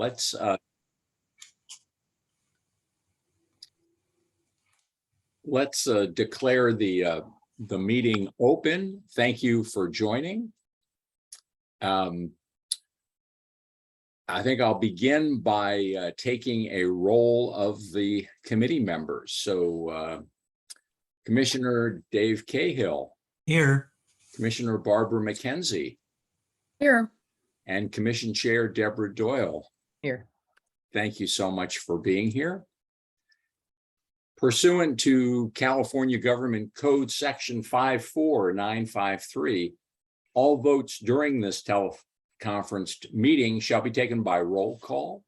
let's declare the meeting open. Thank you for joining. I think I'll begin by taking a roll of the committee members. So Commissioner Dave Cahill. Here. Commissioner Barbara McKenzie. Here. And Commission Chair Deborah Doyle. Here. Thank you so much for being here. Pursuant to California Government Code Section 54953, all votes during this teleconferenced meeting shall be taken by roll call.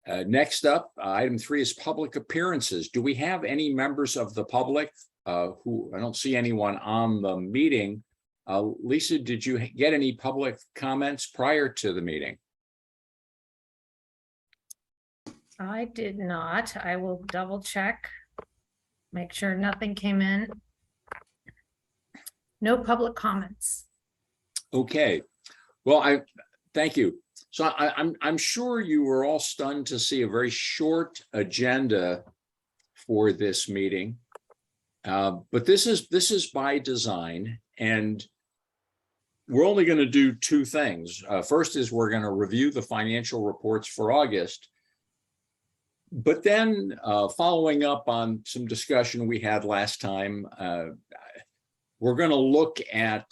Next up, item 3 is public appearances. Do we have any members of the public who, I don't see anyone on the meeting. Lisa, did you get any public comments prior to the meeting? I did not. I will double check. Make sure nothing came in. No public comments. Okay. Well, thank you. So I'm sure you were all stunned to see a very short agenda for this meeting. But this is by design, and we're only going to do two things. First is we're going to review the financial reports for August. But then following up on some discussion we had last time, we're going to look at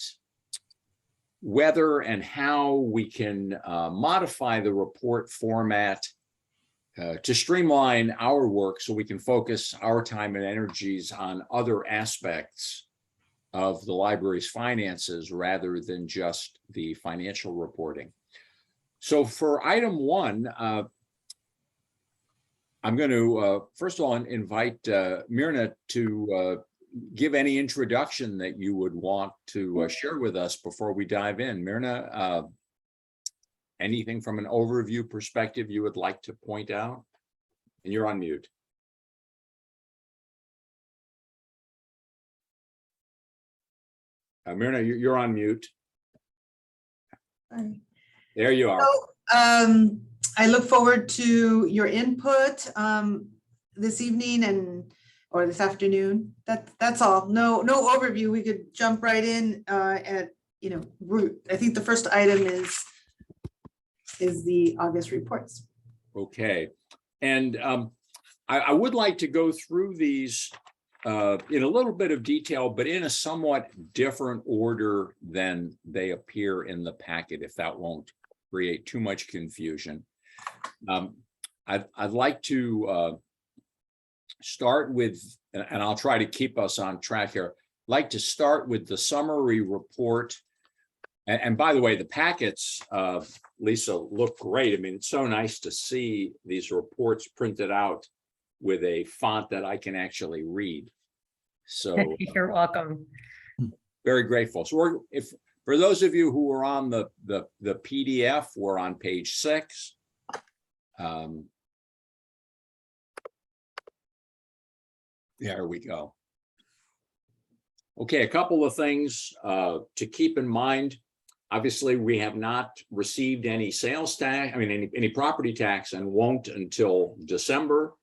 whether and how we can modify the report format to streamline our work so we can focus our time and energies on other aspects of the library's finances rather than just the financial reporting. So for item 1, I'm going to, first of all, invite Myrna to give any introduction that you would want to share with us before we dive in. Myrna, anything from an overview perspective you would like to point out? And you're on mute. Myrna, you're on mute. There you are. So, I look forward to your input this evening or this afternoon. That's all. No overview. We could jump right in at root. I think the first item is the August reports. Okay, and I would like to go through these in a little bit of detail, but in a somewhat different order than they appear in the packet, if that won't create too much confusion. I'd like to start with, and I'll try to keep us on track here, like to start with the summary report. And by the way, the packets, Lisa, look great. I mean, it's so nice to see these reports printed out with a font that I can actually read. So You're welcome. very grateful. So for those of you who are on the PDF, we're on page 6. There we go. Okay, a couple of things to keep in mind. Obviously, we have not received any sales tax, any property tax, and won't until December.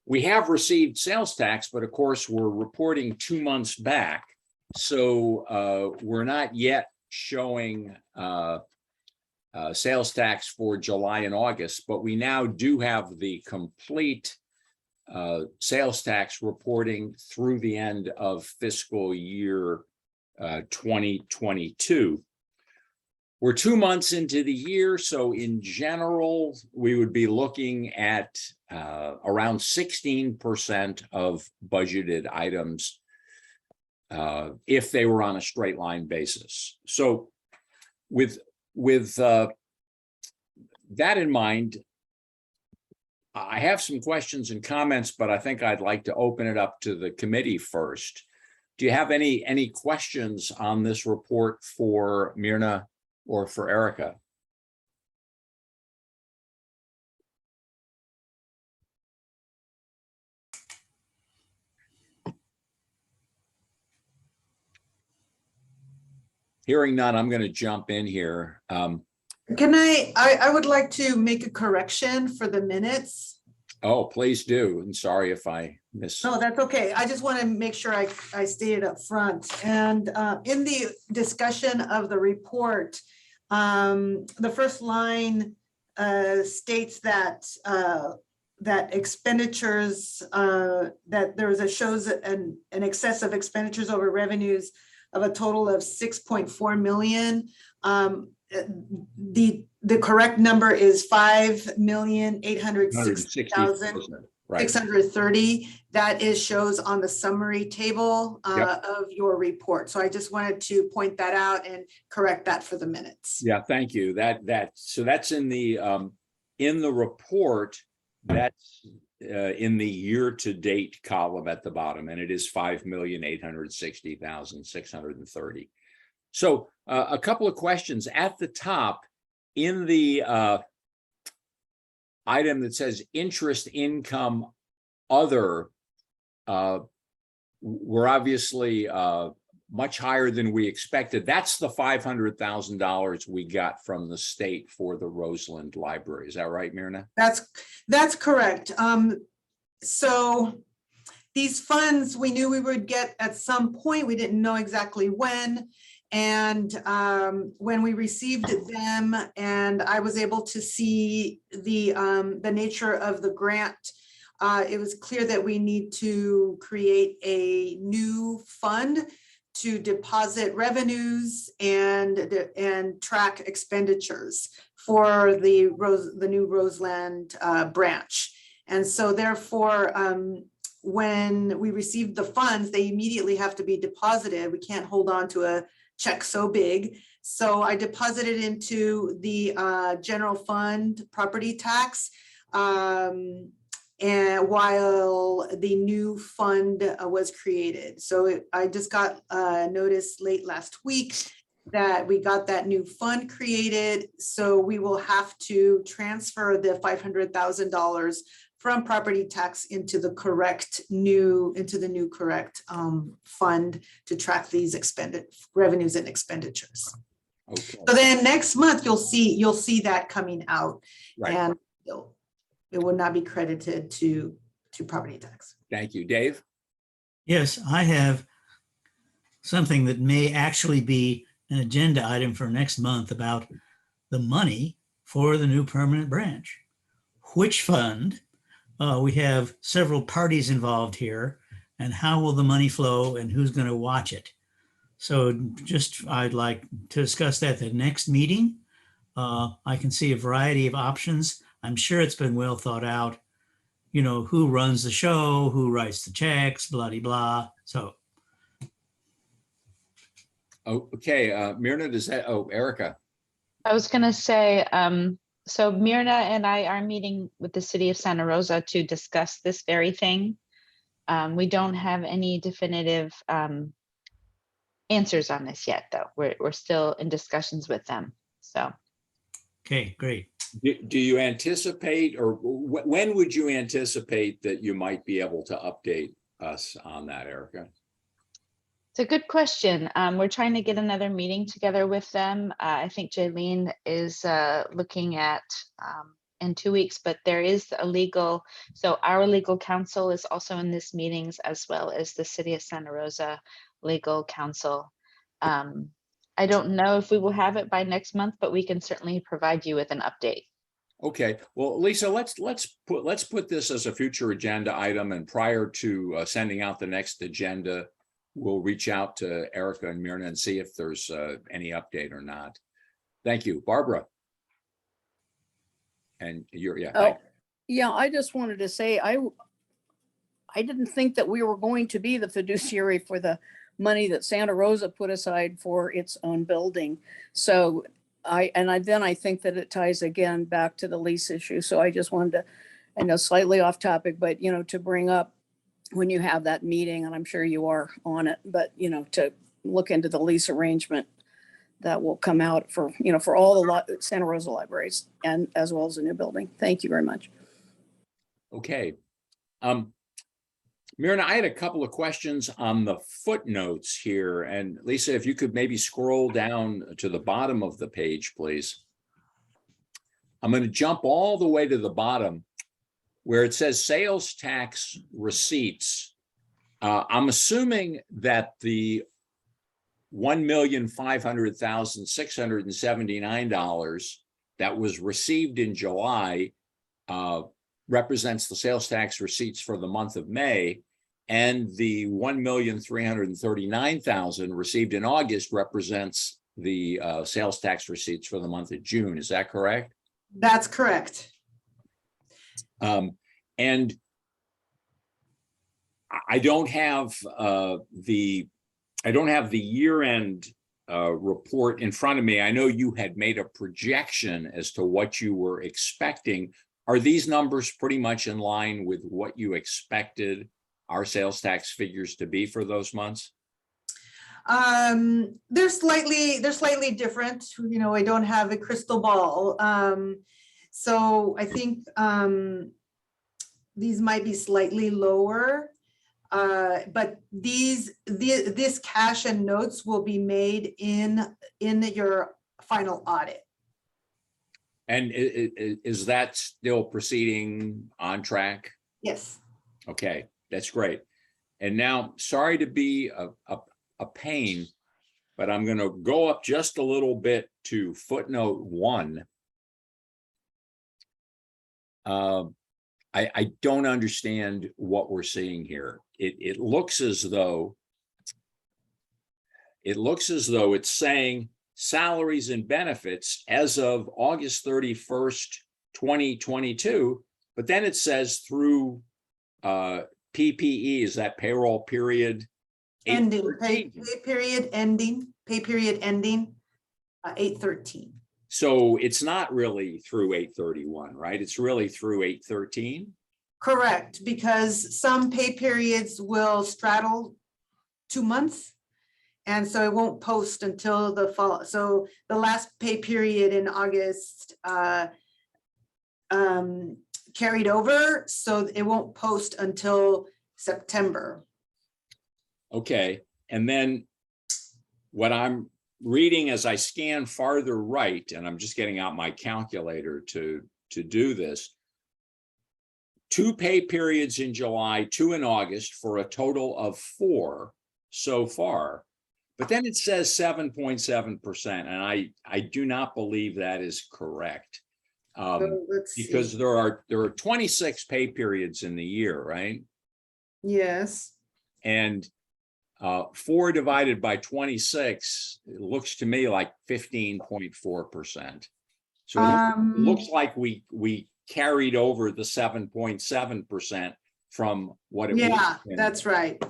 We have received sales tax, but of course, we're reporting 2 months back. So we're not yet showing sales tax for July and August, but we now do have the complete sales tax reporting through the end of fiscal year 2022. We're 2 months into the year, so in general, we would be looking at around 16% of budgeted items if they were on a straight line basis. So with that in mind, I have some questions and comments, but I think I'd like to open it up to the committee first. Do you have any questions on this report for Myrna or for Erica? Hearing none, I'm going to jump in here. Can I would like to make a correction for the minutes. Oh, please do. And sorry if I missed. No, that's okay. I just want to make sure I stated up front. And in the discussion of the report, the first line states that that expenditures, that there was a shows an excess of expenditures over revenues of a total of 6.4 million. The correct number is 5,860,630. Right. That is shows on the summary table of your report. So I just wanted to point that out and correct that for the minutes. Yeah, thank you. So that's in the report. That's in the year-to-date column at the bottom, and it is 5,860,630. So a couple of questions at the top in the item that says interest income other. We're obviously much higher than we expected. That's the $500,000 we got from the state for the Roseland Library. Is that right, Myrna? That's correct. So these funds we knew we would get at some point. We didn't know exactly when. And when we received them and I was able to see the nature of the grant, it was clear that we need to create a new fund to deposit revenues and track expenditures for the new Roseland branch. And so therefore, when we receive the funds, they immediately have to be deposited. We can't hold on to a check so big. So I deposited into the general fund property tax. And while the new fund was created. So I just got notice late last week that we got that new fund created. So we will have to transfer the $500,000 from property tax into the new correct fund to track these expended revenues and expenditures. Okay. So then next month you'll see that coming out, Right. and it will not be credited to property tax. Thank you, Dave. Yes, I have something that may actually be an agenda item for next month about the money for the new permanent branch. Which fund? We have several parties involved here, and how will the money flow and who's going to watch it? So I'd like to discuss that at the next meeting. I can see a variety of options. I'm sure it's been well thought out, who runs the show, who writes the checks, blah, blah, blah. So. Okay, Myrna, Erica. I was going to say, so Myrna and I are meeting with the city of Santa Rosa to discuss this very thing. We don't have any definitive answers on this yet, though. We're still in discussions with them. So. Okay, great. Do you anticipate, or when would you anticipate that you might be able to update us on that, Erica? It's a good question. We're trying to get another meeting together with them. I think Jaylene is looking at in 2 weeks, but there is so our legal counsel is also in this meetings, as well as the city of Santa Rosa legal counsel. I don't know if we will have it by next month, but we can certainly provide you with an update. Okay, well, Lisa, let's put this as a future agenda item, and prior to sending out the next agenda, we'll reach out to Erica and Myrna and see if there's any update or not. Thank you, Barbara. And yeah, I just wanted to say I didn't think that we were going to be the fiduciary for the money that Santa Rosa put aside for its own building. So I think that it ties again back to the lease issue. So I just wanted to, I know slightly off topic, but to bring up when you have that meeting, and I'm sure you are on it, but to look into the lease arrangement that will come out for all the Santa Rosa libraries, and as well as the new building. Thank you very much. Okay. Myrna, I had a couple of questions on the footnotes here. And Lisa, if you could maybe scroll down to the bottom of the page, please. I'm going to jump all the way to the bottom where it says sales tax receipts. I'm assuming that the $1,500,679 that was received in July represents the sales tax receipts for the month of May, and the $1,339,000 received in August represents the sales tax receipts for the month of June. Is that correct? That's correct. And I don't have the year-end report in front of me. I know you had made a projection as to what you were expecting. Are these numbers pretty much in line with what you expected our sales tax figures to be for those months? They're slightly different. You know, I don't have a crystal ball. So I think these might be slightly lower. But this cash and notes will be made in your final audit. And is that still proceeding on track? Yes. Okay, that's great. And now, sorry to be a pain, but I'm going to go up just a little bit to footnote 1. I don't understand what we're seeing here. It looks as though it's saying salaries and benefits as of August 31st, 2022, but then it says through PPE, is that payroll period? Ending, pay period ending 8/13. So it's not really through 8/31, right? It's really through 8/13. Correct, because some pay periods will straddle 2 months. And so it won't post until the fall. So the last pay period in August carried over, so it won't post until September. Okay, and then what I'm reading as I scan farther right, and I'm just getting out my calculator to do this, 2 pay periods in July, 2 in August, for a total of 4 so far. But then it says 7.7%, and I do not believe that is correct. So let's see. Because there are 26 pay periods in the year, right? Yes. And 4 divided by 26, it looks to me like 15.4%. So it looks like we carried over the 7.7% from what it was. Yeah, that's right.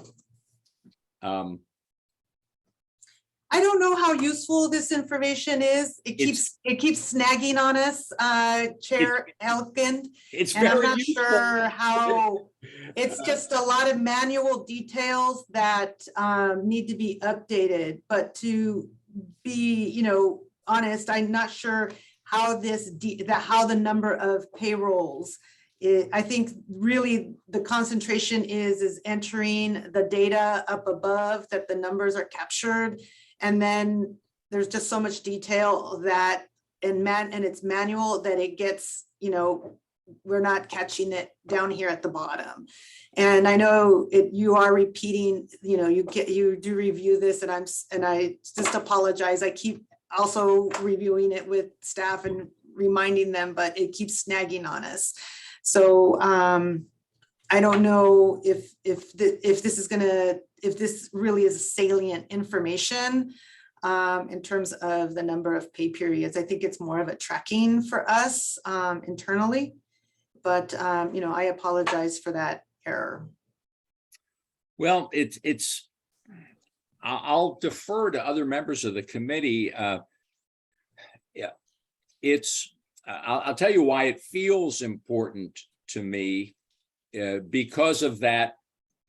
I don't know how useful this information is. It keeps snagging on us, Chair Elkind. It's And I'm very not useful. sure how, it's just a lot of manual details that need to be updated. But to be, you know, honest, I'm not sure how how the number of payrolls. I think really the concentration is entering the data up above, that the numbers are captured. And then there's just so much detail that and it's manual that it gets, you know, we're not catching it down here at the bottom. And I know you are repeating, you know, you do review this, and I just apologize. I keep also reviewing it with staff and reminding them, but it keeps snagging on us. So I don't know if this really is salient information in terms of the number of pay periods. I think it's more of a tracking for us internally, but you know, I apologize for that error. Well, I'll defer to other members of the committee. Yeah, I'll tell you why it feels important to me, because of that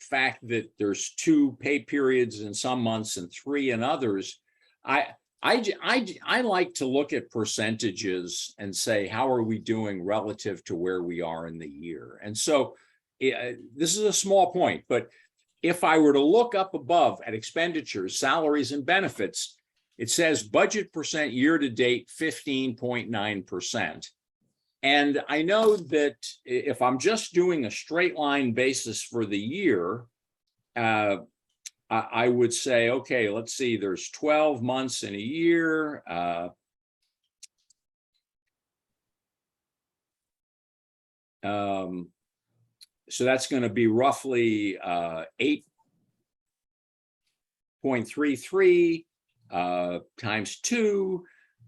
fact that there's 2 pay periods in some months and 3 in others. I like to look at percentages and say, how are we doing relative to where we are in the year? And so this is a small point, but if I were to look up above at expenditures, salaries and benefits, it says budget percent year to date 15.9%. And I know that if I'm just doing a straight line basis for the year, I would say, okay, let's see, there's 12 months in a year. So that's going to be roughly 8.33 times 2.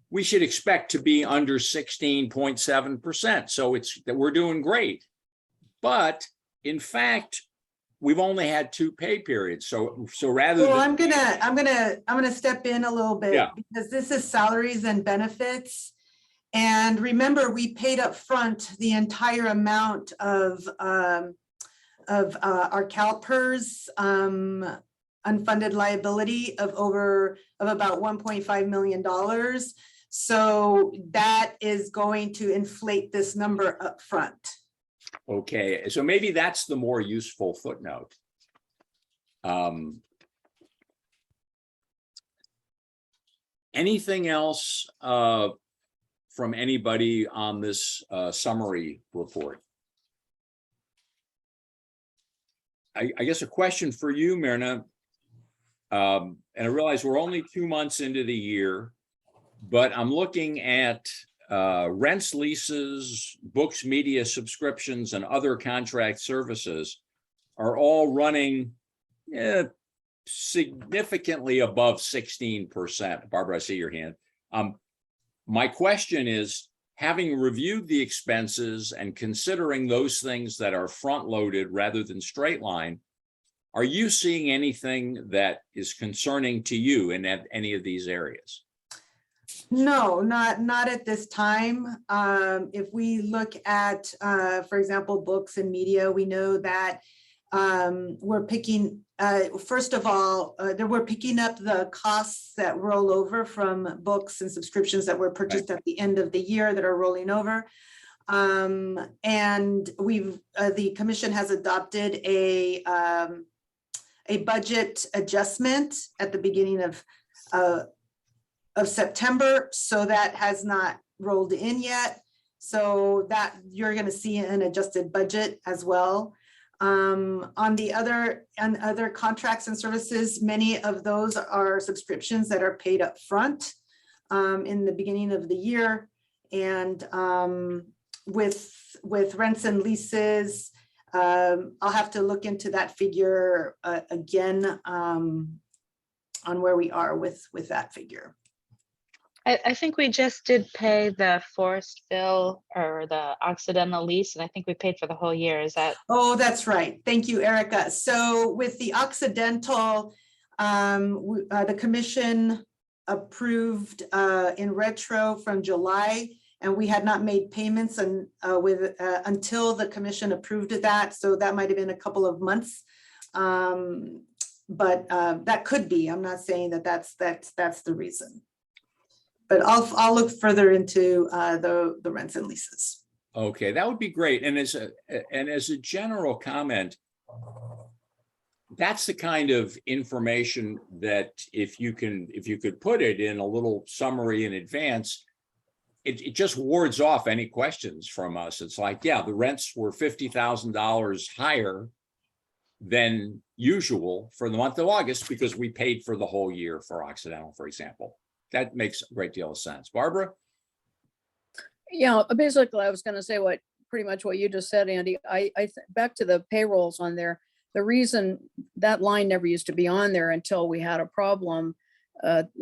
We should expect to be under 16.7%. So it's that we're doing great. But in fact, we've only had 2 pay periods. So rather Well, than I'm gonna step in a little bit Yeah. because this is salaries and benefits. And remember, we paid up front the entire amount of our CalPERS unfunded liability of about $1.5 million. So that is going to inflate this number up front. Okay, so maybe that's the more useful footnote. Anything else from anybody on this summary report? I guess a question for you, Myrna. And I realize we're only 2 months into the year, but I'm looking at rents, leases, books, media subscriptions, and other contract services are all running significantly above 16%. Barbara, I see your hand. My question is, having reviewed the expenses and considering those things that are front-loaded rather than straight line, are you seeing anything that is concerning to you in any of these areas? No, not at this time. If we look at, for example, books and media, we know that we're picking, first of all, that we're picking up the costs that roll over from books and subscriptions that were purchased at the end of the year that are rolling over. And the commission has adopted a budget adjustment at the beginning of September, so that has not rolled in yet. So that you're going to see an adjusted budget as well. On the other contracts and services, many of those are subscriptions that are paid up front in the beginning of the year. And with rents and leases, I'll have to look into that figure again on where we are with that figure. I think we just did pay the Forestville or the Occidental lease, and I think we paid for the whole year. Is that? Oh, that's right. Thank you, Erica. So with the Occidental, the commission approved in retro from July, and we had not made payments until the commission approved that. So that might have been a couple of months, but that could be. I'm not saying that that's the reason. But I'll look further into the rents and leases. Okay, that would be great. And as a general comment, that's the kind of information that if you could put it in a little summary in advance, it just wards off any questions from us. It's like, yeah, the rents were $50,000 higher than usual for the month of August because we paid for the whole year for Occidental, for example. That makes a great deal of sense. Barbara? Yeah, basically, I was going to say pretty much what you just said, Andy. Back to the payrolls on there. The reason that line never used to be on there until we had a problem,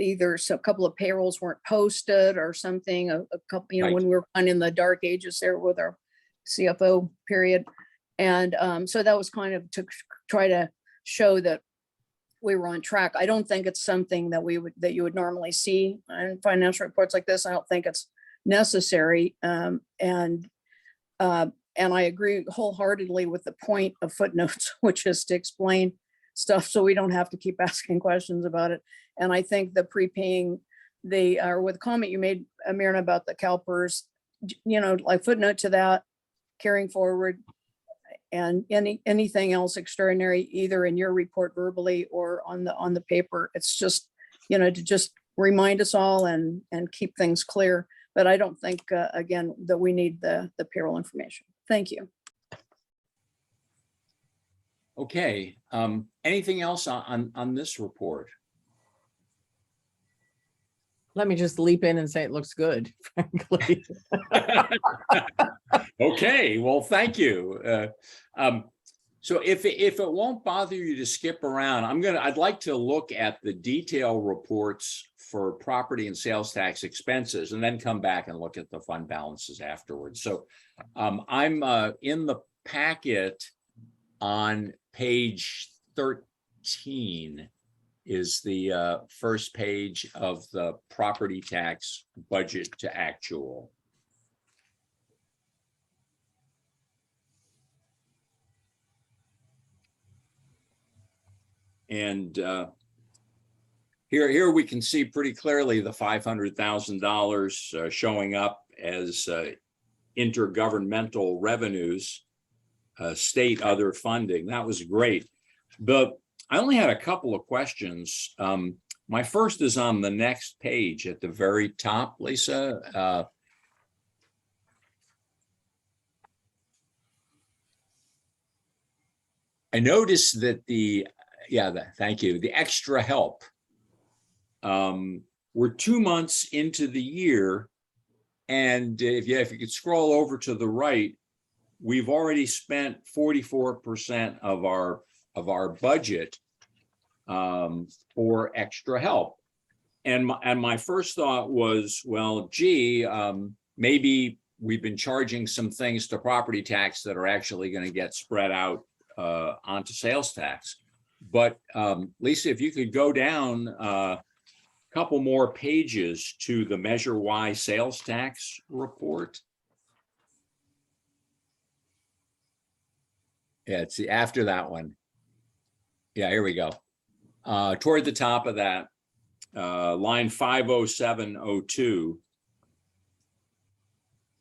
either a couple of payrolls weren't posted or something. A couple, Right. when we were kind of in the dark ages there with our CFO period, and so that was kind of to try to show that we were on track. I don't think it's something that you would normally see in financial reports like this. I don't think it's necessary. And I agree wholeheartly with the point of footnotes, which is to explain stuff so we don't have to keep asking questions about it. And I think the prepaying with the comment you made, Myrna, about the CalPERS, like footnote to that, carrying forward, and anything else extraordinary, either in your report verbally or on the paper. It's just, to just remind us all and keep things clear. But I don't think, again, that we need the payroll information. Thank you. Okay, anything else on this report? Let me just leap in and say it looks good, frankly. Okay, well, thank you. So if it won't bother you to skip around, I'd like to look at the detail reports for property and sales tax expenses and then come back and look at the fund balances afterwards. So I'm in the packet on page 13 is the first page of the property tax budget to actual. And here we can see pretty clearly the $500,000 showing up as intergovernmental revenues, state other funding. That was great. But I only had a couple of questions. My first is on the next page at the very top, Lisa. I noticed that thank you. The extra help. We're 2 months into the year, and if you could scroll over to the right, we've already spent 44% of our budget for extra help. And my first thought was, well, gee, maybe we've been charging some things to property tax that are actually going to get spread out onto sales tax. But Lisa, if you could go down a couple more pages to the Measure Y sales tax report. Yeah, it's after that one. Yeah, here we go. Toward the top of that, line 50702.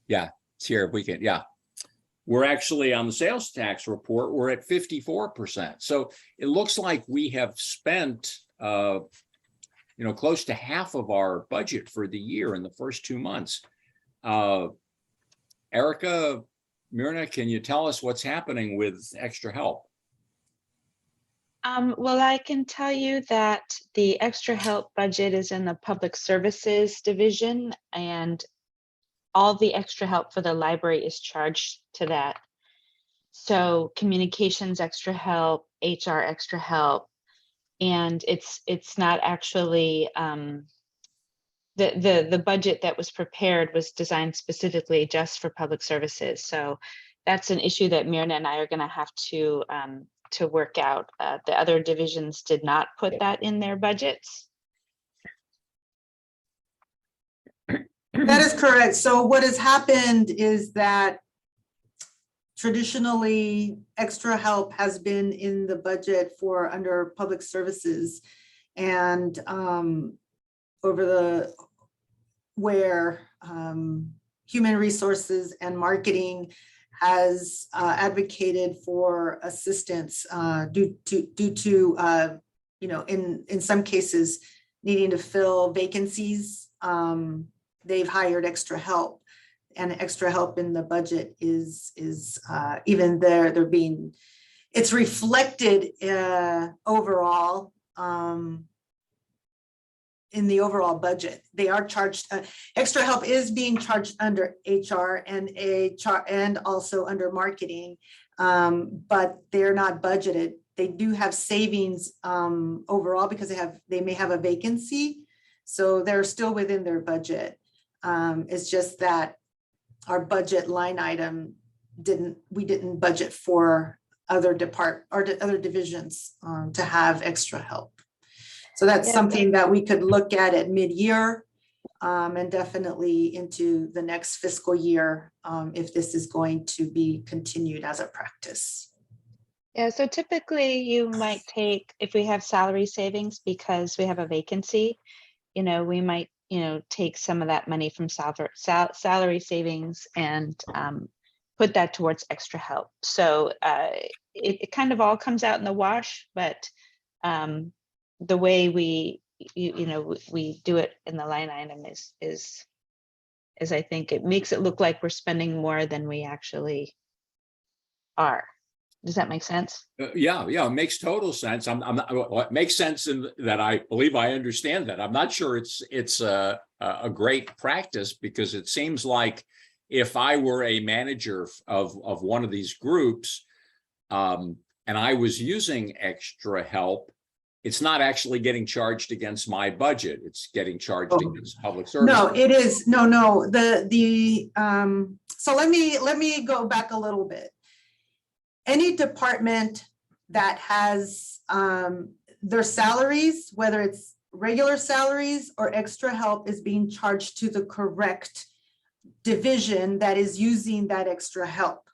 Yeah, it's here. If we can, yeah. We're actually on the sales tax report, we're at 54%. So it looks like we have spent, close to half of our budget for the year in the first 2 months. Erica, Myrna, can you tell us what's happening with extra help? Well, I can tell you that the extra help budget is in the public services division, and all the extra help for the library is charged to that. So communications extra help, HR extra help, and it's not actually the budget that was prepared was designed specifically just for public services. So that's an issue that Myrna and I are going to have to work out. The other divisions did not put that in their budgets. That is correct. So what has happened is that traditionally extra help has been in the budget for under public services, and where human resources and marketing has advocated for assistance due to in some cases needing to fill vacancies. They've hired extra help, and extra help in the budget is even they're being, it's reflected overall in the overall budget. They are charged, extra help is being charged under HR and also under marketing, but they're not budgeted. They do have savings overall because they may have a vacancy, so they're still within their budget. It's just that our budget line item we didn't budget for other divisions to have extra help. So that's something that we could look at mid-year and definitely into the next fiscal year if this is going to be continued as a practice. Yeah, so typically you might take, if we have salary savings because we have a vacancy, we might, take some of that money from salary savings and put that towards extra help. So it kind of all comes out in the wash, but the way we do it in the line item is is I think it makes it look like we're spending more than we actually are. Does that make sense? Yeah, it makes total sense. I'm not, well, it makes sense in that I believe I understand that. I'm not sure it's a great practice, because it seems like if I were a manager of one of these groups, and I was using extra help, it's not actually getting charged against my budget. It's getting charged against public service. No, it is, no, so let me go back a little bit. Any department that has their salaries, whether it's regular salaries or extra help, is being charged to the correct division that is using that extra help.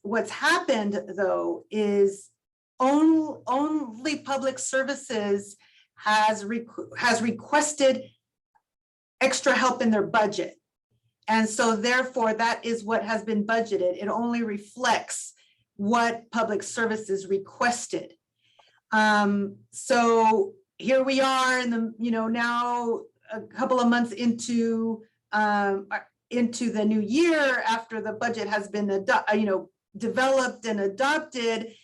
What's happened though is only public services has requested extra help in their budget. And so therefore that is what has been budgeted. It only reflects what public services requested. So here we are in the, now a couple of months into the new year, after the budget has been developed and adopted,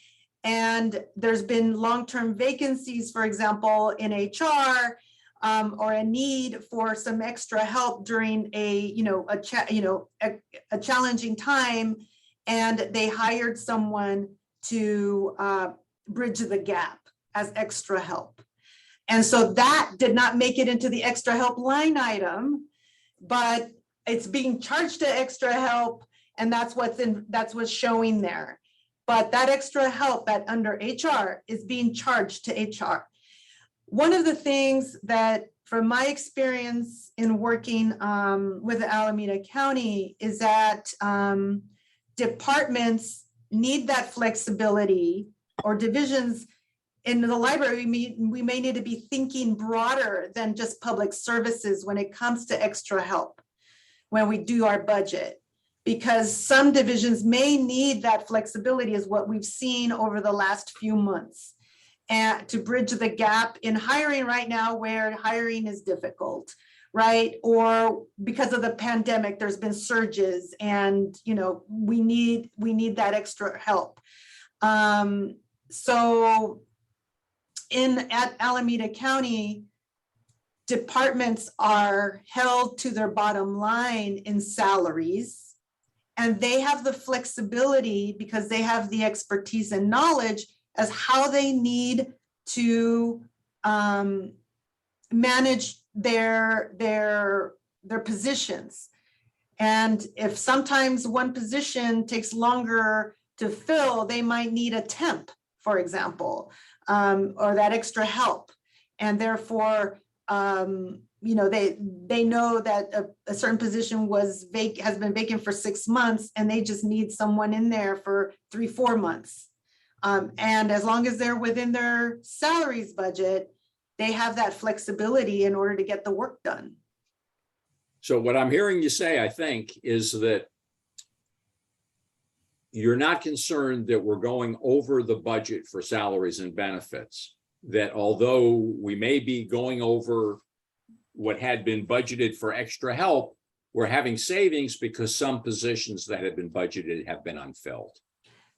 and there's been long-term vacancies, for example, in HR, or a need for some extra help during a challenging time, and they hired someone to bridge the gap as extra help. And so that did not make it into the extra help line item, but it's being charged to extra help, and that's what's showing there. But that extra help under HR is being charged to HR. One of the things that, from my experience in working with Alameda County, is that departments need that flexibility, or divisions in the library, we may need to be thinking broader than just public services when it comes to extra help when we do our budget, because some divisions may need that flexibility, is what we've seen over the last few months, and to bridge the gap in hiring right now, where hiring is difficult, right? Or because of the pandemic, there's been surges, and we need that extra help. So at Alameda County, departments are held to their bottom line in salaries, and they have the flexibility, because they have the expertise and knowledge as how they need to manage their positions. And if sometimes one position takes longer to fill, they might need a temp, for example, or that extra help. And therefore, they know that a certain position has been vacant for 6 months, and they just need someone in there for 3-4 months. And as long as they're within their salaries budget, they have that flexibility in order to get the work done. So what I'm hearing you say, I think, is that you're not concerned that we're going over the budget for salaries and benefits, that although we may be going over what had been budgeted for extra help, we're having savings because some positions that had been budgeted have been unfilled.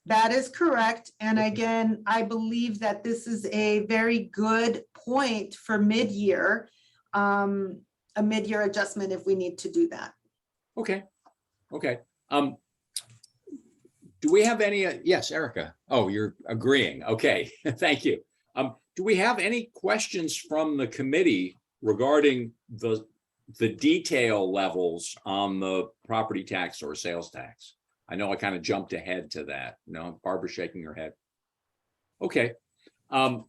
That is correct. And again, I believe that this is a very good point for mid-year, a mid-year adjustment if we need to do that. Okay. Do we have any, yes, Erica. Oh, you're agreeing. Okay, thank you. Do we have any questions from the committee regarding the detail levels on the property tax or sales tax? I know I kind of jumped ahead to that. No, Barbara's shaking her head. Okay. Well,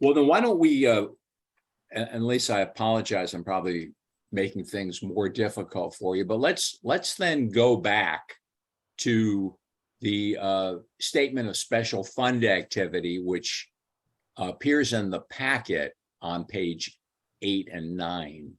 then why don't we, and Lisa, I apologize, I'm probably making things more difficult for you, but let's then go back to the statement of special fund activity, which appears in the packet on page 8 and 9.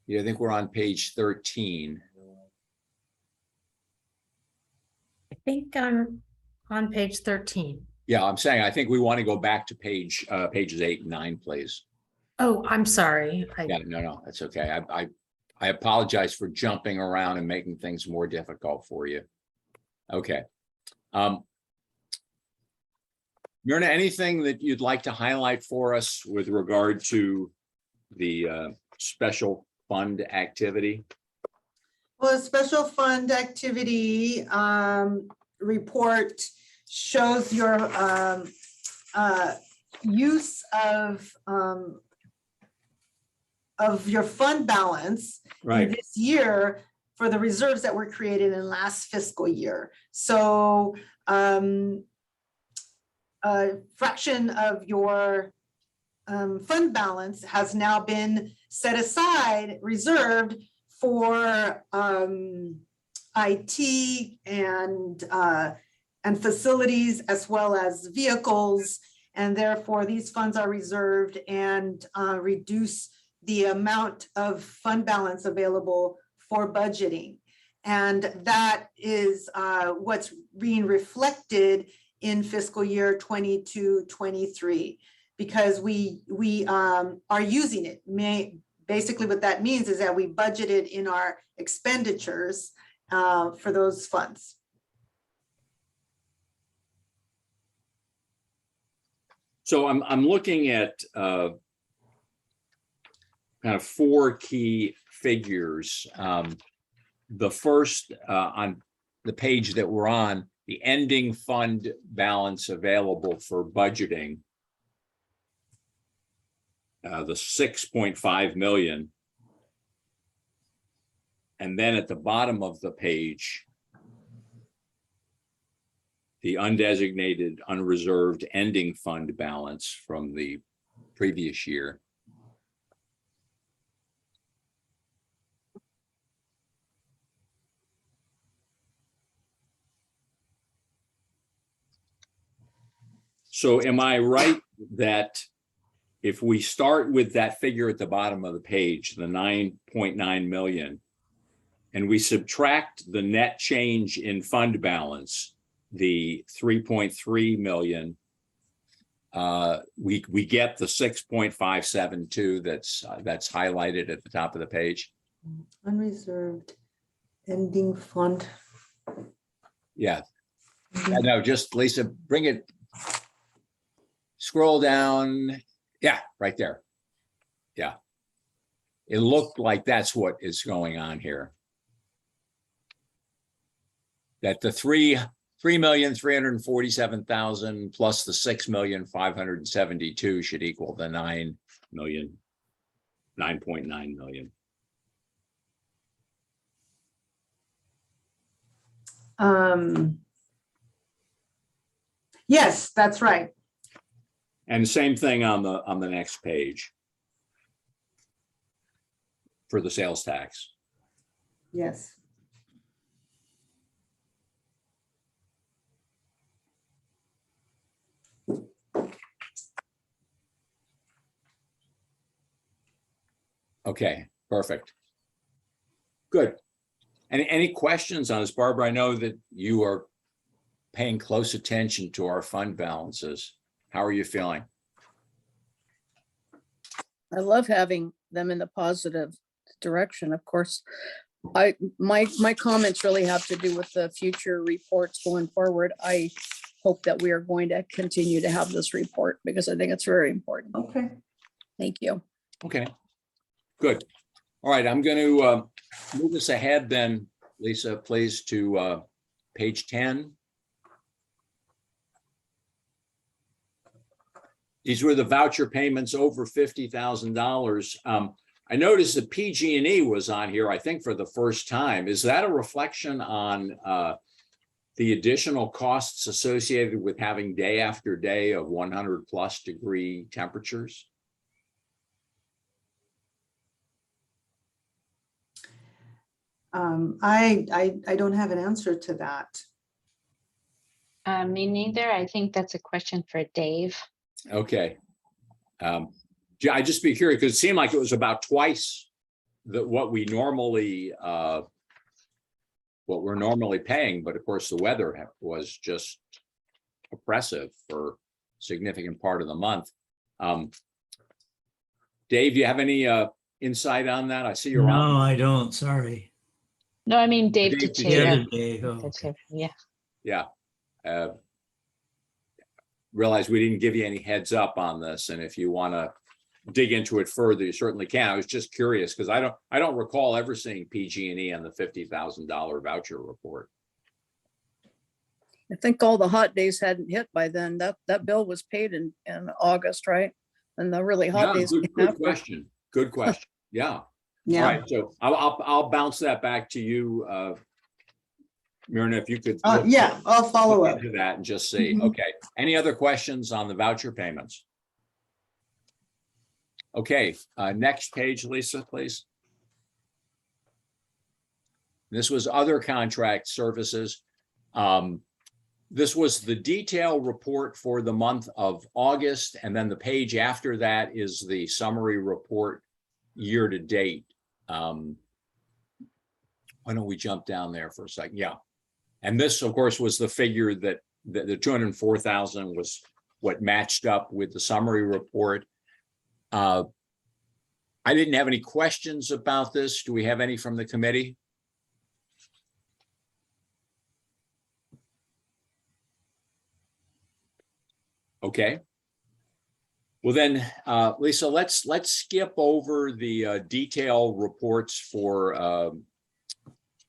Yeah, I think we're on page 13. I think I'm on page 13. Yeah, I'm saying, I think we want to go back to pages 8 and 9, please. Oh, I'm sorry. Yeah, no, that's okay. I apologize for jumping around and making things more difficult for you. Okay. Myrna, anything that you'd like to highlight for us with regard to the special fund activity? Well, the special fund activity report shows your use of your fund balance in this year for the reserves that were created in last fiscal year. So a fraction of your fund balance has now been set aside, reserved for IT and facilities, as well as vehicles, and therefore these funds are reserved and reduce the amount of fund balance available for budgeting. And that is what's being reflected in fiscal year 22-23, because we are using it. Basically what that means is that we budgeted in our expenditures for those funds. So I'm looking at kind of 4 key figures. The first on the page that we're on, the ending fund balance available for budgeting, the 6.5 million. And then at the bottom of the page, the undesignated, unreserved ending fund balance from the previous year. So am I right that if we start with that figure at the bottom of the page, the 9.9 million, and we subtract the net change in fund balance, the 3.3 million, we get the 6.572 that's highlighted at the top of the page? Unreserved ending fund. Yeah. No, just Lisa, bring it, scroll down. Yeah, right there. Yeah. It looked like that's what is going on here. That the 3,347,000 plus the 6,572,000 should equal the 9 million, 9.9 million. Yes, that's right. And same thing on the next page for the sales tax. Yes. Okay, perfect. Good. Any questions on this, Barbara? I know that you are paying close attention to our fund balances. How are you feeling? I love having them in the positive direction. Of course, my comments really have to do with the future reports going forward. I hope that we are going to continue to have this report because I think it's very important. Okay. Thank you. Okay, good. All right, I'm going to move us ahead then, Lisa, please, to page 10. These were the voucher payments over $50,000. I noticed that PG&E was on here, I think, for the first time. Is that a reflection on the additional costs associated with having day after day of 100+ degree temperatures? I don't have an answer to that. Me neither. I think that's a question for Dave. Okay. I just be curious because it seemed like it was about twice what we're normally paying, but of course the weather was just oppressive for a significant part of the month. Dave, you have any insight on that? I see you're No, on. I don't. Sorry. No, I mean Dave Dave to to The chair. other Dave. Oh, okay. Yeah. Yeah. Realize we didn't give you any heads up on this, and if you want to dig into it further, you certainly can. I was just curious because I don't recall ever seeing PG&E on the $50,000 voucher report. I think all the hot days hadn't hit by then. That bill was paid in August, right? And the really hot Yeah, days. good came after. question. Good question. Yeah. All Yeah. right. So I'll bounce that back to you, Myrna, if you could. Yeah, I'll follow look up. into that and just see. Mhm. Okay. Any other questions on the voucher payments? Okay, next page, Lisa, please. This was other contract services. This was the detail report for the month of August, and then the page after that is the summary report year to date. Why don't we jump down there for a second? Yeah. And this, of course, was the figure that the 204,000 was what matched up with the summary report. I didn't have any questions about this. Do we have any from the committee? Okay. Well then, Lisa, let's skip over the detail reports for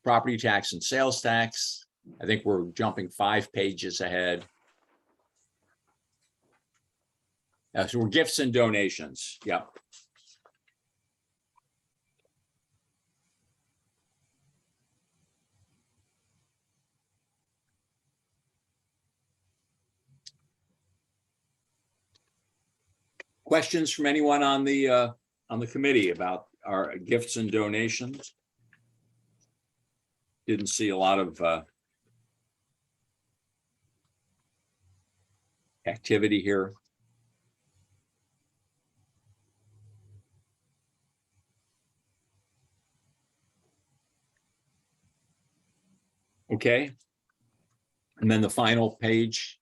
property tax and sales tax. I think we're jumping 5 pages ahead. So we're gifts and donations. Yep. Questions from anyone on the committee about our gifts and donations? Didn't see a lot of activity here. Okay. And then the final page.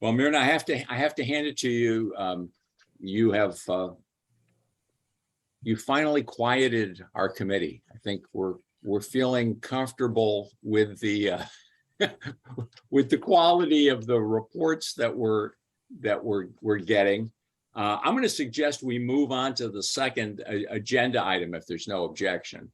Well, Myrna, I have to hand it to you. You have you finally quieted our committee. I think we're feeling comfortable with the with the quality of the reports that we're getting. I'm going to suggest we move on to the second agenda item if there's no objection.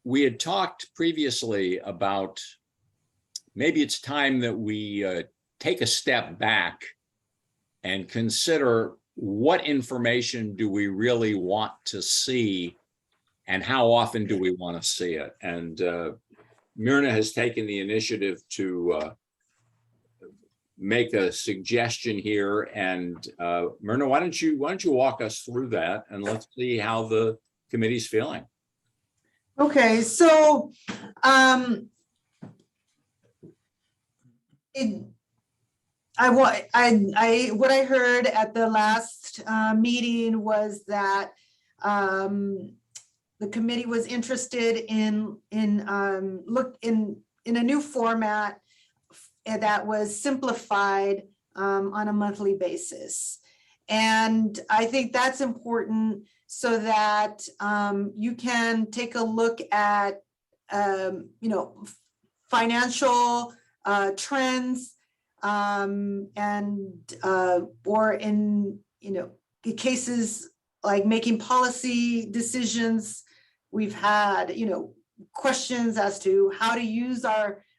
We had talked previously about maybe it's time that we take a step back and consider what information do we really want to see and how often do we want to see it. And Myrna has taken the initiative to make a suggestion here. And Myrna, why don't you walk us through that and let's see how the committee's feeling. Okay, so what I heard at the last meeting was that the committee was interested in a new format that was simplified on a monthly basis. And I think that's important so that you can take a look at financial trends and or in cases like making policy decisions. We've had questions as to how to use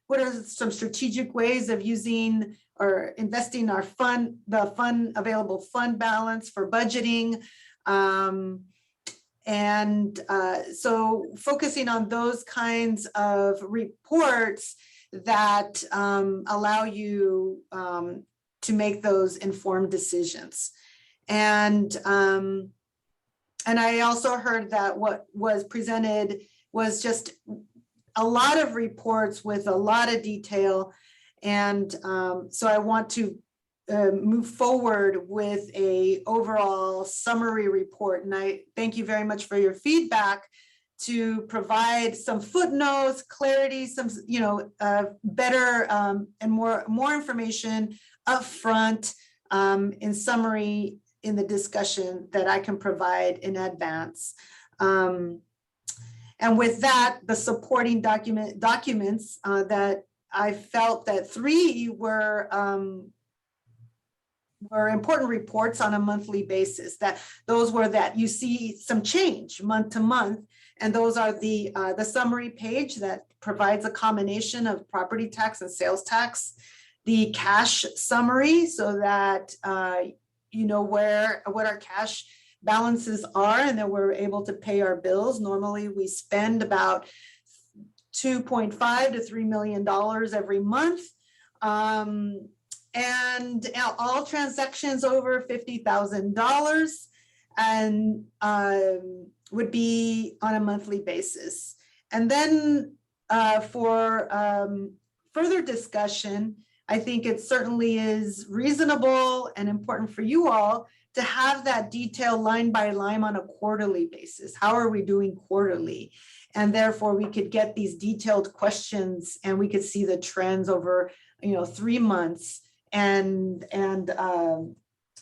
what are some strategic ways of using or investing our available fund balance for budgeting. So focusing on those kinds of reports that allow you to make those informed decisions. And I also heard that what was presented was just a lot of reports with a lot of detail. And so I want to move forward with a overall summary report. And I thank you very much for your feedback to provide some footnotes, clarity, some, better and more information upfront in summary in the discussion that I can provide in advance. And with that, the supporting documents that I felt that 3 were important reports on a monthly basis, those were that you see some change month to month. And those are the summary page that provides a combination of property tax and sales tax, the cash summary, so that you know what our cash balances are, and then we're able to pay our bills. Normally we spend about $2.5 to $3 million every month. And all transactions over $50,000 and would be on a monthly basis. And then for further discussion, I think it certainly is reasonable and important for you all to have that detail line by line on a quarterly basis. How are we doing quarterly? And therefore we could get these detailed questions and we could see the trends over 3 months. And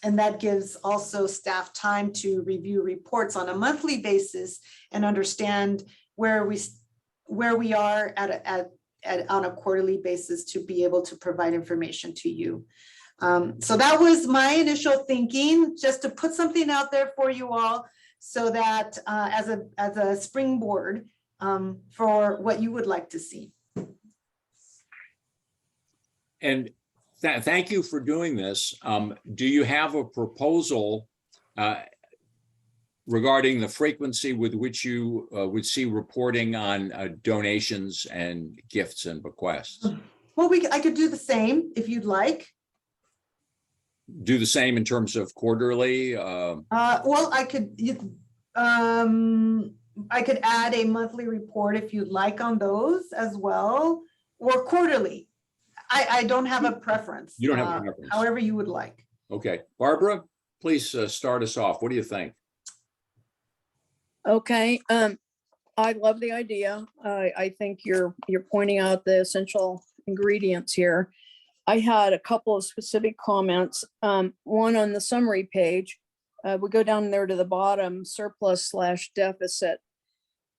that gives also staff time to review reports on a monthly basis and understand where we are on a quarterly basis to be able to provide information to you. So that was my initial thinking, just to put something out there for you all, so that as a springboard for what you would like to see. And thank you for doing this. Do you have a proposal regarding the frequency with which you would see reporting on donations and gifts and bequests? Well, I could do the same if you'd like. Do the same in terms of quarterly? Well, I could add a monthly report if you'd like on those as well, or quarterly. I don't have a preference. You don't have a preference. However you would like. Okay, Barbara, please start us off. What do you think? Okay, I love the idea. I think you're pointing out the essential ingredients here. I had a couple of specific comments. One on the summary page. We go down there to the bottom, surplus/deficit.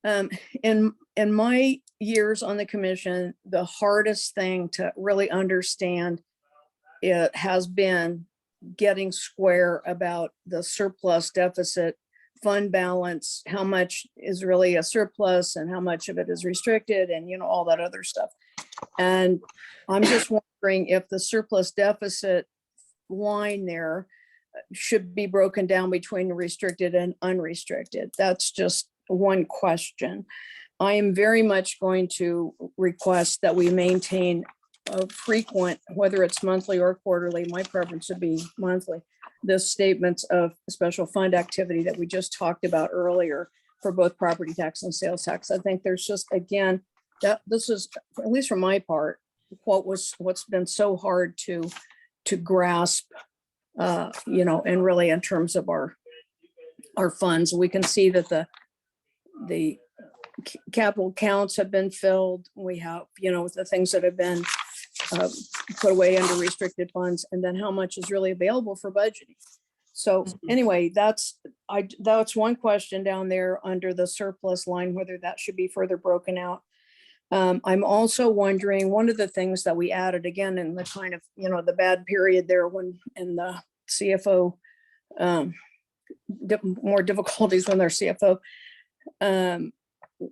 In my years on the commission, the hardest thing to really understand it has been getting square about the surplus deficit fund balance, how much is really a surplus and how much of it is restricted, and all that other stuff. And I'm just wondering if the surplus deficit line there should be broken down between restricted and unrestricted. That's just one question. I am very much going to request that we maintain a frequent, whether it's monthly or quarterly, my preference would be monthly, the statements of special fund activity that we just talked about earlier for both property tax and sales tax. I think there's just, again, that this is, at least from my part, what's been so hard to grasp, and really in terms of our funds. We can see that the capital accounts have been filled. We have, the things that have been put away under restricted funds, and then how much is really available for budgeting. So anyway, that's one question down there under the surplus line, whether that should be further broken out. I'm also wondering, one of the things that we added again in the kind of, the bad period there when in the CFO, more difficulties when they're CFO,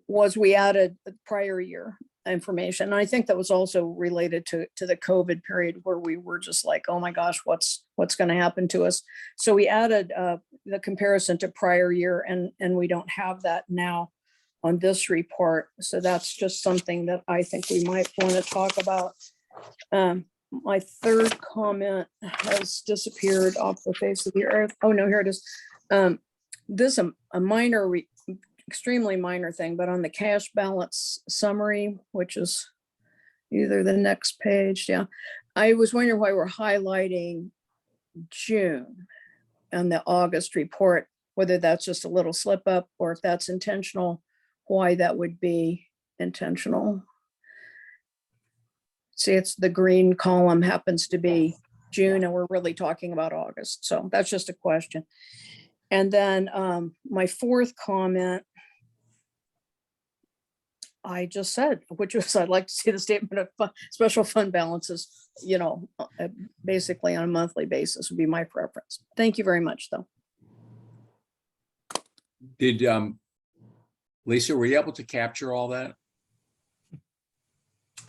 was we added the prior year information. And I think that was also related to the COVID period where we were just like, oh my gosh, what's going to happen to us? So we added the comparison to prior year, and we don't have that now on this report. So that's just something that I think we might want to talk about. My third comment has disappeared off the face of the earth. Oh, no, here it is. This is a minor, extremely minor thing, but on the cash balance summary, which is either the next page, yeah. I was wondering why we're highlighting June and the August report, whether that's just a little slip up or if that's intentional, why that would be intentional. See, it's the green column happens to be June and we're really talking about August. So that's just a question. And then my fourth comment, I just said, which was I'd like to see the statement of special fund balances, you know, basically on a monthly basis would be my preference. Thank you very much, though. Did Lisa, were you able to capture all that?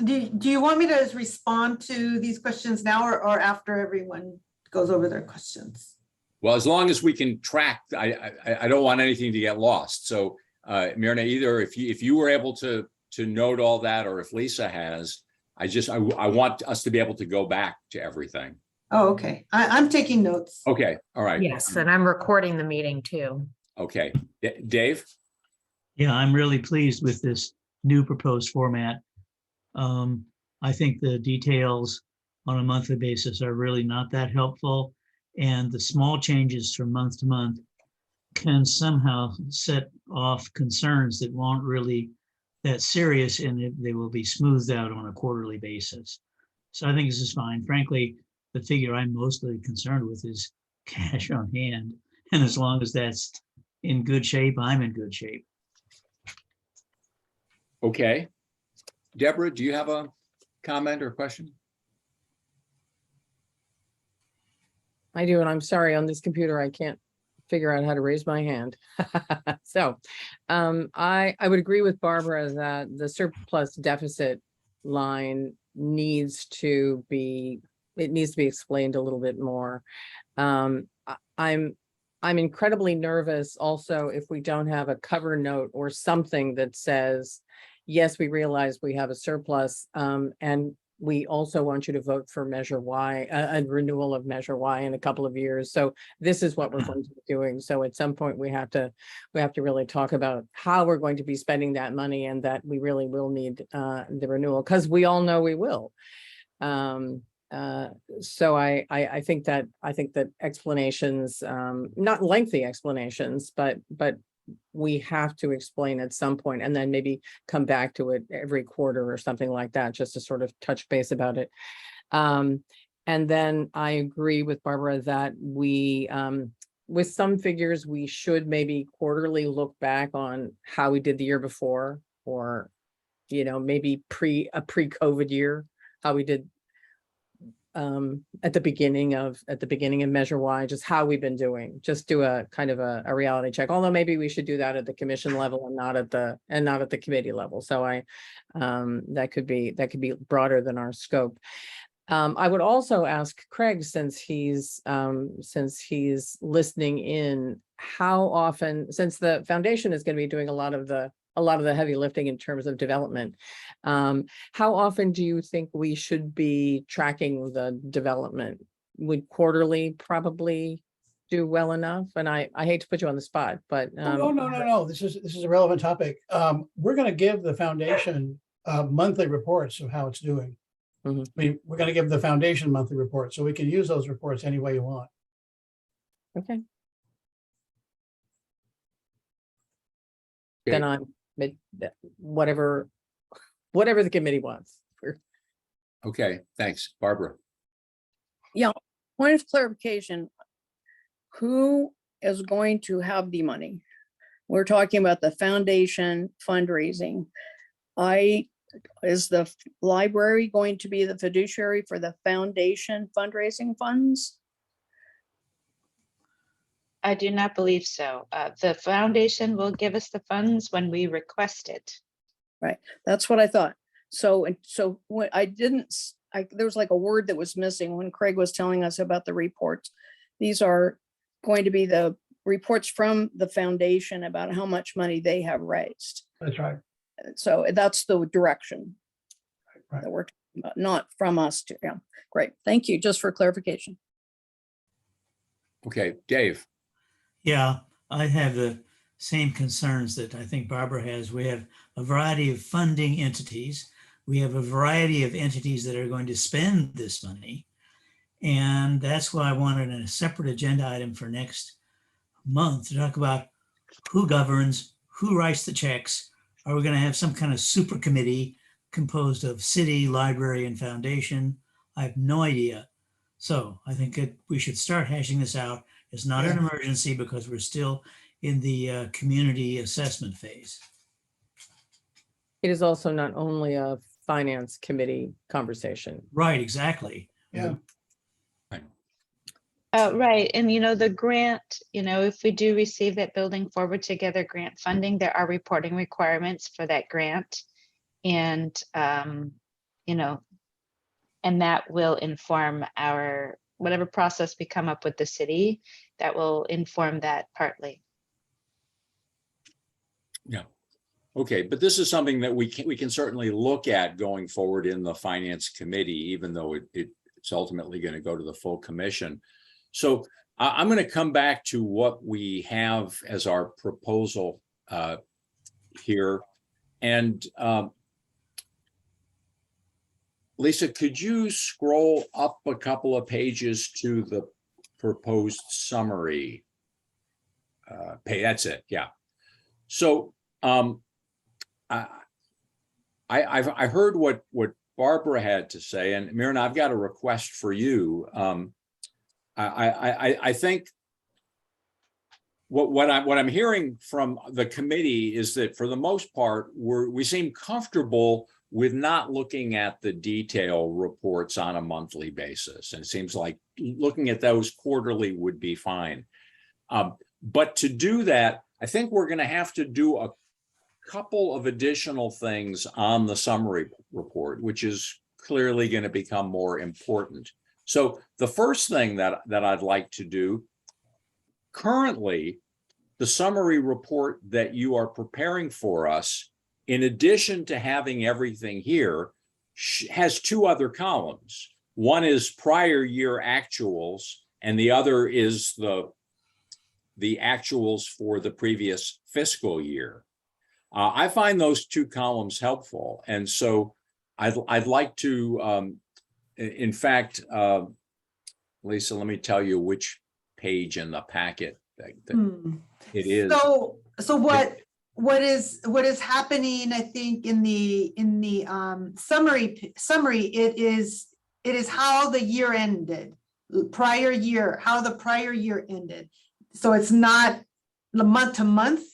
Do you want me to respond to these questions now or after everyone goes over their questions? Well, as long as we can track, I don't want anything to get lost. So Myrna, either if you were able to note all that, or if Lisa has, I want us to be able to go back to everything. Oh, okay. I'm taking notes. Okay, all right. Yes, and I'm recording the meeting too. Okay, Dave? Yeah, I'm really pleased with this new proposed format. I think the details on a monthly basis are really not that helpful. And the small changes from month to month can somehow set off concerns that won't really that serious, and they will be smoothed out on a quarterly basis. So I think this is fine. Frankly, the figure I'm mostly concerned with is cash on hand. And as long as that's in good shape, I'm in good shape. Okay. Deborah, do you have a comment or question? I do, and I'm sorry, on this computer, I can't figure out how to raise my hand. So I would agree with Barbara that the surplus deficit line needs to be explained a little bit more. I'm incredibly nervous also if we don't have a cover note or something that says, yes, we realize we have a surplus, and we also want you to vote for Measure Y, a renewal of Measure Y in a couple of years. So this is what we're going to be doing. So at some point we have to really talk about how we're going to be spending that money, and that we really will need the renewal, because we all know we will. So I think that explanations, not lengthy explanations, but we have to explain at some point, and then maybe come back to it every quarter or something like that, just to sort of touch base about it. And then I agree with Barbara that we, with some figures, we should maybe quarterly look back on how we did the year before, or, you know, maybe a pre-COVID year, how we did at the beginning of Measure Y, just how we've been doing, just do a kind of a reality check. Although maybe we should do that at the commission level and not at the committee level. So that could be broader than our scope. I would also ask Craig, since he's listening in, how often, since the foundation is going to be doing a lot of the heavy lifting in terms of development, how often do you think we should be tracking the development? Would quarterly probably do well enough? And I hate to put you on the spot, but no. This is a relevant topic. We're going to give the foundation monthly reports of how it's doing. Mhm. I mean, we're going to give the foundation monthly reports, so we can use those reports any way you want. okay. Okay. Then whatever the committee wants. Okay, thanks. Barbara? Point of clarification, who is going to have the money? We're talking about the foundation fundraising. Is the library going to be the fiduciary for the foundation fundraising funds? I do not believe so. The foundation will give us the funds when we request it. Right, that's what I thought. So when there was like a word that was missing when Craig was telling us about the reports. These are going to be the reports from the foundation about how much money they have raised. That's right. So that's the direction Right. that we're talking about, not from us to, yeah, great. Thank you, just for clarification. Okay, Dave. Yeah, I have the same concerns that I think Barbara has. We have a variety of funding entities. We have a variety of entities that are going to spend this money. And that's why I wanted a separate agenda item for next month to talk about who governs, who writes the checks. Are we going to have some kind of super committee composed of city, library, and foundation? I have no idea. So I think we should start hashing this out. It's not an emergency because we're still in the community assessment phase. It is also not only a finance committee conversation. Right, exactly. Yeah. Right. And, the grant, if we do receive that Building Forward Together grant funding, there are reporting requirements for that grant. And, and that will inform our, whatever process we come up with the city, that will inform that partly. Yeah. Okay, but this is something that we can certainly look at going forward in the finance committee, even though it's ultimately going to go to the full commission. So I'm going to come back to what we have as our proposal here. And Lisa, could you scroll up a couple of pages to the proposed summary? That's it. Yeah. So I heard what Barbara had to say, and Myrna, I've got a request for you. I think what I'm hearing from the committee is that for the most part, we seem comfortable with not looking at the detail reports on a monthly basis. And it seems like looking at those quarterly would be fine. But to do that, I think we're going to have to do a couple of additional things on the summary report, which is clearly going to become more important. So the first thing that I'd like to do, currently, the summary report that you are preparing for us, in addition to having everything here, has two other columns. One is prior year actuals, and the other is the actuals for the previous fiscal year. I find those two columns helpful, and so I'd like to, in fact, Lisa, let me tell you which page in the packet that it is. So what is happening, I think, in the summary, it is how the year ended, how the prior year ended. So it's not the month to month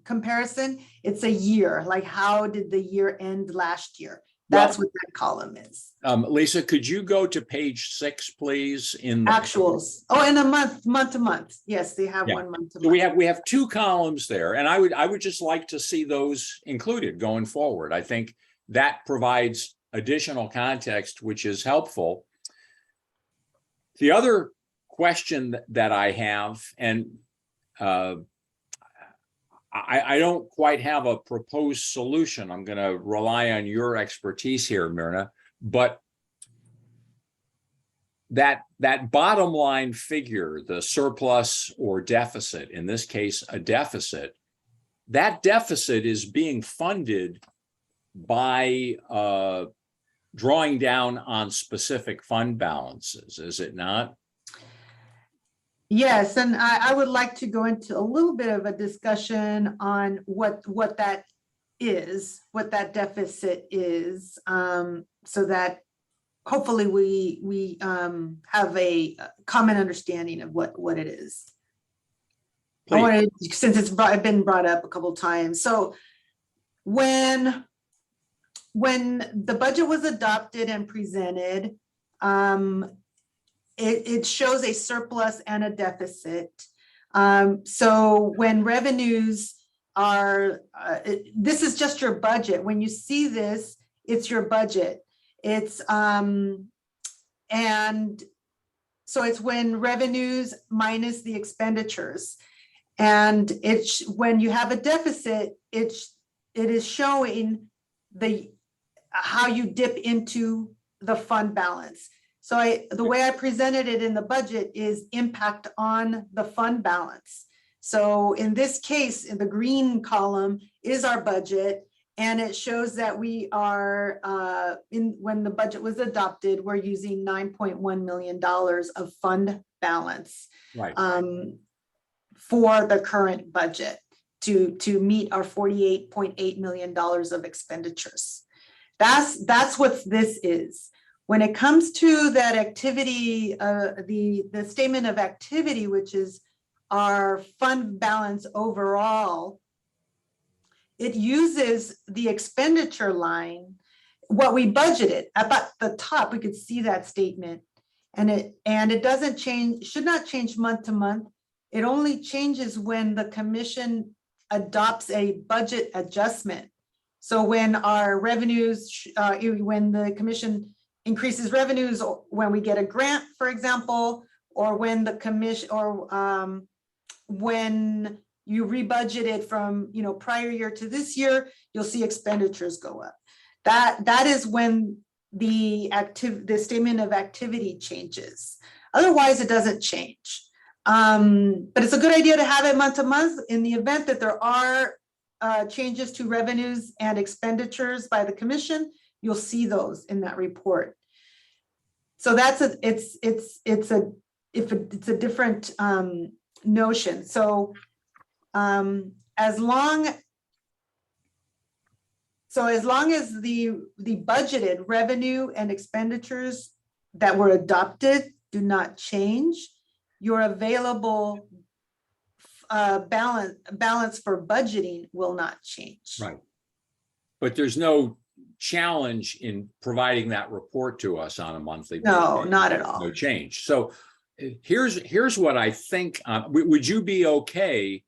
comparison, it's a year, like how did the year end last year? That's what that column is. Lisa, could you go to page 6, please? In the Actuals. Oh, and a month to month. Yes, they have one month to month. So we have two columns there, and I would just like to see those included going forward. I think that provides additional context, which is helpful. The other question that I have, and I don't quite have a proposed solution. I'm going to rely on your expertise here, Myrna, but that bottom line figure, the surplus or deficit, in this case, a deficit, that deficit is being funded by drawing down on specific fund balances, is it not? Yes, and I would like to go into a little bit of a discussion on what that is, what that deficit is, so that hopefully we have a common understanding of what it is. I wanted, since it's been brought up a couple of times. So when the budget was adopted and presented, it shows a surplus and a deficit. So when revenues are, this is just your budget. When you see this, it's your budget. It's, and So it's when revenues minus the expenditures. And it's when you have a deficit, it is showing how you dip into the fund balance. So the way I presented it in the budget is impact on the fund balance. So in this case, in the green column is our budget, and it shows that we are when the budget was adopted, we're using $9.1 million of fund balance. Right. For the current budget to meet our $48.8 million of expenditures. That's what this is. When it comes to that activity, the statement of activity, which is our fund balance overall, it uses the expenditure line, what we budgeted. About the top, we could see that statement, and it doesn't change, should not change month to month. It only changes when the commission adopts a budget adjustment. So when our revenues, when the commission increases revenues, or when we get a grant, for example, or when the commission, or when you rebudget it from prior year to this year, you'll see expenditures go up. That is when the statement of activity changes. Otherwise, it doesn't change. But it's a good idea to have it month to month in the event that there are changes to revenues and expenditures by the commission. You'll see those in that report. So that's it's a different notion. So as long as the budgeted revenue and expenditures that were adopted do not change, your available balance for budgeting will not change. Right. But there's no challenge in providing that report to us on a monthly basis. No, not at all. No change. So here's what I think. Would you be okay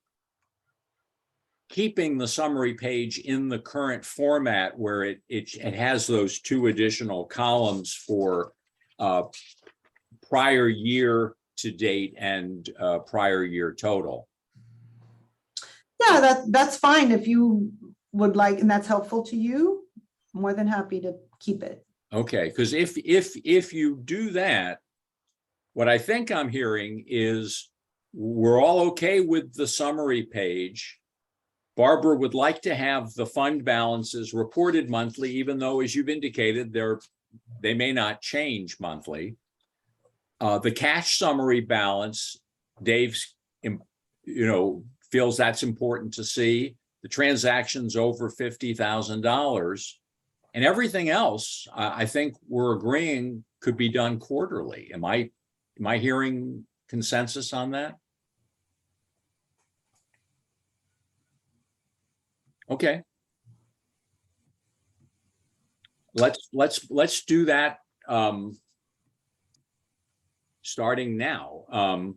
keeping the summary page in the current format where it has those two additional columns for prior year to date and prior year total? Yeah, that's fine. If you would like, and that's helpful to you, I'm more than happy to keep it. Okay, because if you do that, what I think I'm hearing is we're all okay with the summary page. Barbara would like to have the fund balances reported monthly, even though, as you've indicated, they may not change monthly. The cash summary balance, Dave's, feels that's important to see. The transactions over $50,000, and everything else, I think we're agreeing could be done quarterly. Am I hearing consensus on that? Okay. Let's do that starting now.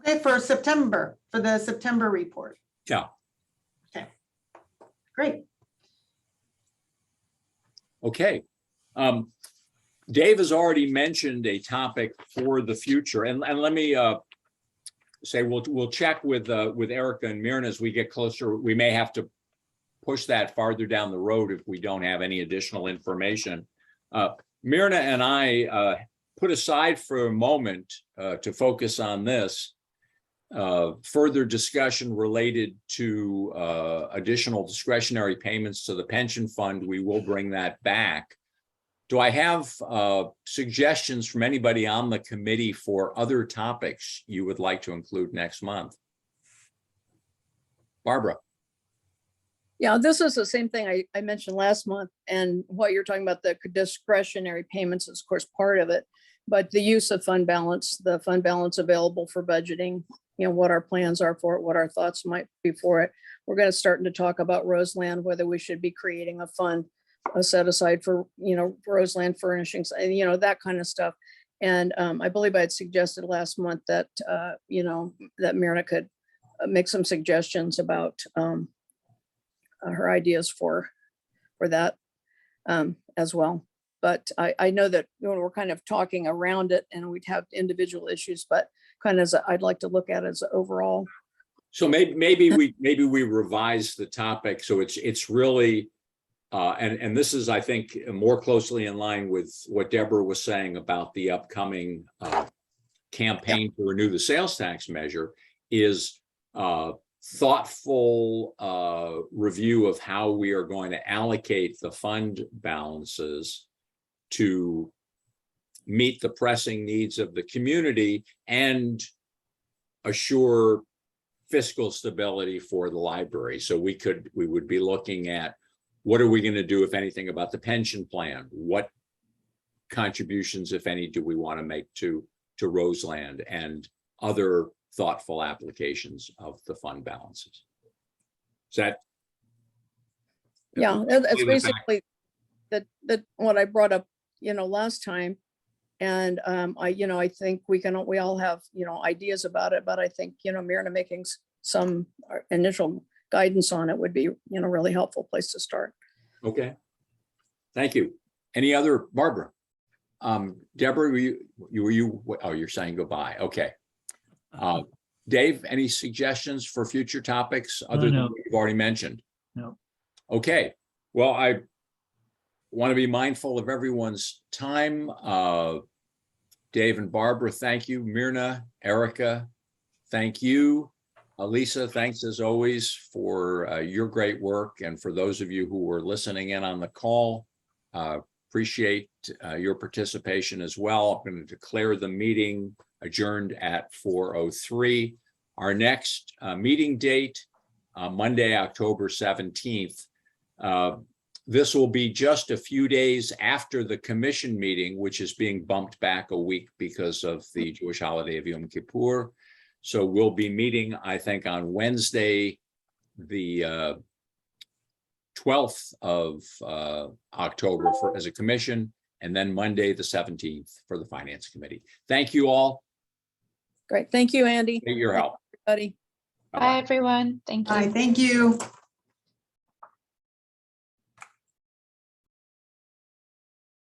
Okay, for the September report. Yeah. Okay, great. Okay. Dave has already mentioned a topic for the future, and let me say we'll check with Erica and Myrna as we get closer. We may have to push that farther down the road if we don't have any additional information. Myrna and I put aside for a moment to focus on this further discussion related to additional discretionary payments to the pension fund. We will bring that back. Do I have suggestions from anybody on the committee for other topics you would like to include next month? Barbara. Yeah, this is the same thing I mentioned last month, and what you're talking about, the discretionary payments is of course part of it, but the use of fund balance, the fund balance available for budgeting, what our plans are for it, what our thoughts might be for it. We're going to start to talk about Roseland, whether we should be creating a fund set aside for, Roseland furnishings, and, that kind of stuff. And I believe I had suggested last month that, that Myrna could make some suggestions about her ideas for that as well. But I know that, you know, we're kind of talking around it and we'd have individual issues, but kind of as I'd like to look at it as overall. So maybe we revise the topic, so it's really, and this is, I think, more closely in line with what Deborah was saying about the upcoming campaign to renew the sales tax measure, is thoughtful review of how we are going to allocate the fund balances to meet the pressing needs of the community and assure fiscal stability for the library. So we would be looking at, what are we going to do, if anything, about the pension plan? What contributions, if any, do we want to make to Roseland, and other thoughtful applications of the fund balances? Is that? Yeah, that's basically that what I brought up, you know, last time. And I think we all have, you know, ideas about it, but I think, you know, Myrna making some initial guidance on it would be, you know, really helpful place to start. Okay. Thank you. Any other, Barbara? Deborah, you're saying goodbye. Okay. Dave, any suggestions for future topics other than what you've already mentioned? No. Okay. Well, I want to be mindful of everyone's time. Dave and Barbara, thank you. Myrna, Erica, thank you. Lisa, thanks as always for your great work. And for those of you who were listening in on the call, appreciate your participation as well. I'm going to declare the meeting adjourned at 4:03. Our next meeting date, Monday, October 17th. This will be just a few days after the commission meeting, which is being bumped back a week because of the Jewish holiday of Yom Kippur. So we'll be meeting, I think, on Wednesday, the 12th of October as a commission, and then Monday, the 17th for the Finance Committee. Thank you all. Great. Thank you, Andy. Appreciate your help. Everybody. Bye, everyone. Thank you. Hi, thank you.